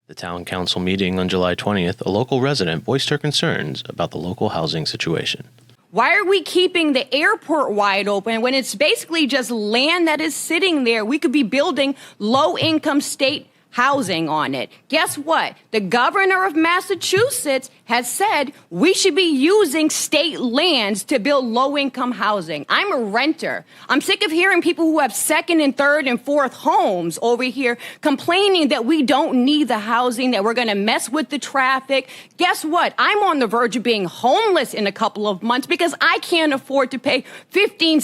The town council meeting on July 20th, a local resident voiced her concerns about the local housing situation. Why are we keeping the airport wide open when it's basically just land that is sitting there? We could be building low-income state housing on it. Guess what? The governor of Massachusetts has said we should be using state lands to build low-income housing. I'm a renter. I'm sick of hearing people who have second and third and fourth homes over here complaining that we don't need the housing, that we're going to mess with the traffic. Guess what? I'm on the verge of being homeless in a couple of months because I can't afford to pay $1,500,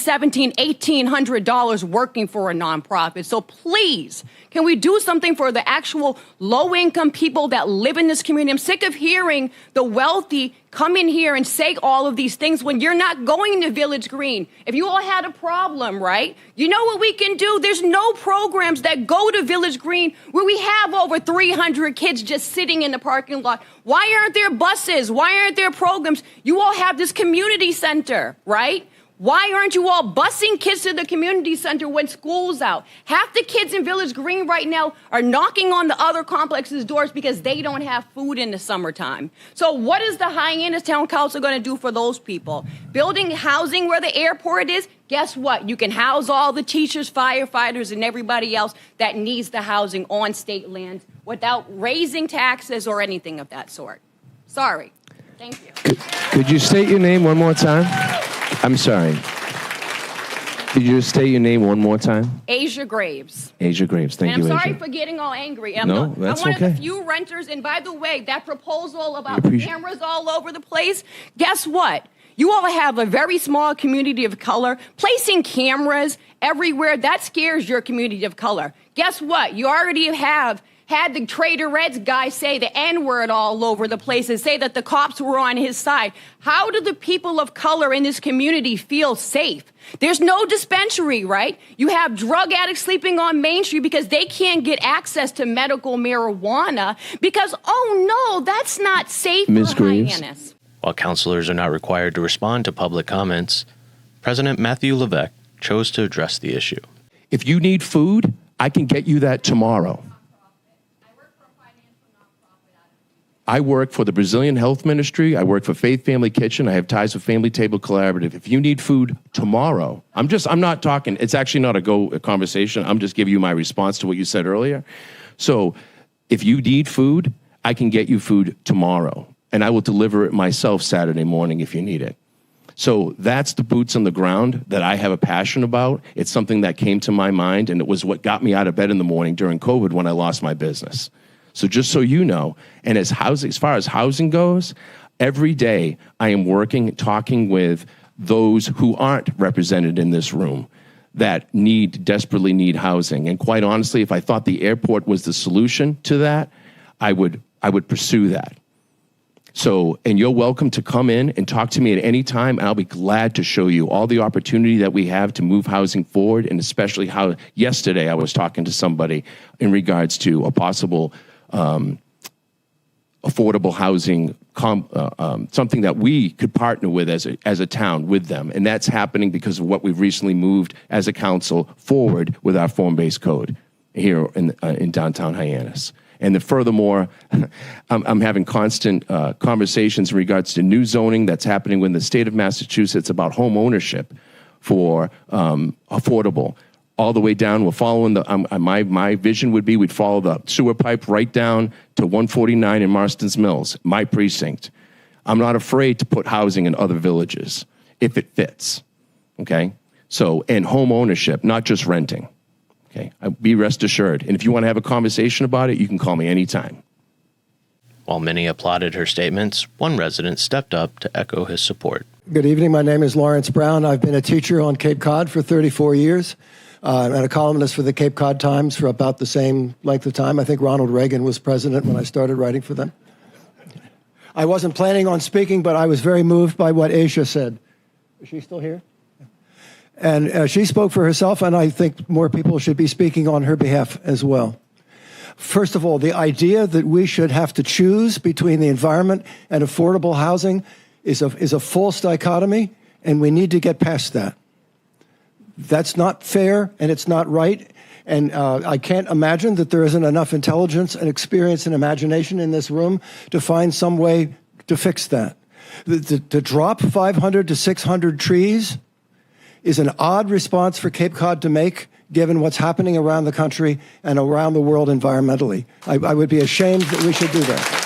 $1,700, $1,800 working for a nonprofit. So please, can we do something for the actual low-income people that live in this community? I'm sick of hearing the wealthy come in here and say all of these things when you're not going to Village Green. If you all had a problem, right, you know what we can do? There's no programs that go to Village Green where we have over 300 kids just sitting in the parking lot. Why aren't there buses? Why aren't there programs? You all have this community center, right? Why aren't you all busing kids to the community center when school's out? Half the kids in Village Green right now are knocking on the other complexes' doors because they don't have food in the summertime. So what is the Hyannis Town Council going to do for those people? Building housing where the airport is? Guess what? You can house all the teachers, firefighters, and everybody else that needs the housing on state land without raising taxes or anything of that sort. Sorry. Thank you. Could you state your name one more time? I'm sorry. Could you just state your name one more time? Asia Graves. Asia Graves. Thank you, Asia. I'm sorry for getting all angry. No, that's I'm one okay. of the few renters, and by the way, that proposal about cameras all over the place, guess what? You all have a very small community of color. Placing cameras everywhere, that scares your community of color. Guess what? You already have had the Trader Reds guy say the N-word all over the place and say that the cops were on his side. How do the people of color in this community feel safe? There's no dispensary, right? You have drug addicts sleeping on Main Street because they can't get access to medical marijuana because, oh no, that's not safe Ms. for Graves. Hyannis. While councilors are not required to respond to public comments, President Matthew Levesque chose to address the issue. If you need food, I can get you that tomorrow. I work for the Brazilian Health Ministry. I work for Faith Family Kitchen. I have ties with Family Table Collaborative. If you need food tomorrow, I'm not talking, it's actually not a conversation. I'm just giving you my response to what you said earlier. So if you need food, I can get you food tomorrow. And I will deliver it myself Saturday morning if you need it. So that's the boots on the ground that I have a passion about. It's something that came to my mind, and it was what got me out of bed in the morning during COVID when I lost my business. So just so you know, and as far as housing goes, every day I am working, talking with those who aren't represented in this room that desperately need housing. And quite honestly, if I thought the airport was the solution to that, I would pursue that. So, and you're welcome to come in and talk to me at any time, and I'll be glad to show you all the opportunity that we have to move housing forward, and especially how yesterday I was talking to somebody in regards to a possible affordable housing, something that we could partner with as a town with them. And that's happening because of what we've recently moved as a council forward with our form-based code here in downtown Hyannis. And furthermore, I'm having constant conversations in regards to new zoning that's happening in the state of Massachusetts about home ownership for affordable. All the way down, we're following my vision would be we'd follow the sewer pipe right down to 149 in Marston's Mills, my precinct. I'm not afraid to put housing in other villages if it fits, okay? So, and home ownership, not just renting, okay? Be rest assured. And if you want to have a conversation about it, you can call me anytime. While many applauded her statements, one resident stepped up to echo his support. Good evening. My name is Lawrence Brown. I've been a teacher on Cape Cod for 34 years. And a columnist for the Cape Cod Times for about the same length of time. I think Ronald Reagan was president when I started writing for them. I wasn't planning on speaking, but I was very moved by what Asia said. Is she still here? And she spoke for herself, and I think more people should be speaking on her behalf as well. First of all, the idea that we should have to choose between the environment and affordable housing is a false dichotomy, and we need to get past that. That's not fair, and it's not right. And I can't imagine that there isn't enough intelligence and experience and imagination in this room to find some way to fix that. To drop 500 to 600 trees is an odd response for Cape Cod to make, given what's happening around the country and around the world environmentally. I would be ashamed that we should do that.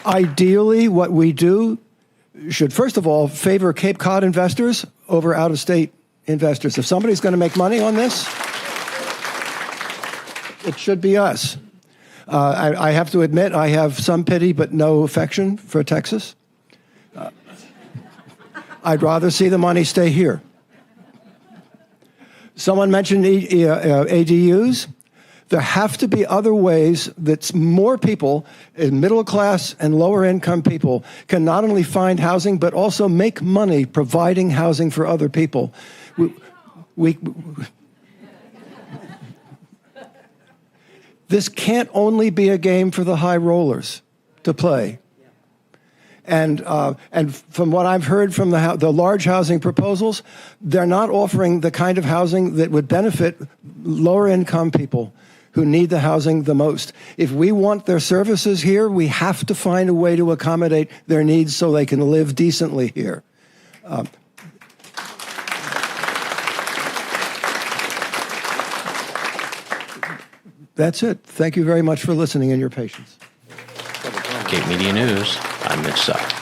Ideally, what we do should, first of all, favor Cape Cod investors over out-of-state investors. If somebody's going to make money on this, it should be us. I have to admit, I have some pity but no affection for Texas. I'd rather see the money stay here. Someone mentioned ADUs. There have to be other ways that more people, middle class and lower income people, can not only find housing, but also make money providing housing for other people. This can't only be a game for the high rollers to play. And from what I've heard from the large housing proposals, they're not offering the kind of housing that would benefit lower income people who need the housing the most. If we want their services here, we have to find a way to accommodate their needs so they can live decently here. That's it. Thank you very much for listening and your patience. Cape Media News, I'm Mitch Suck.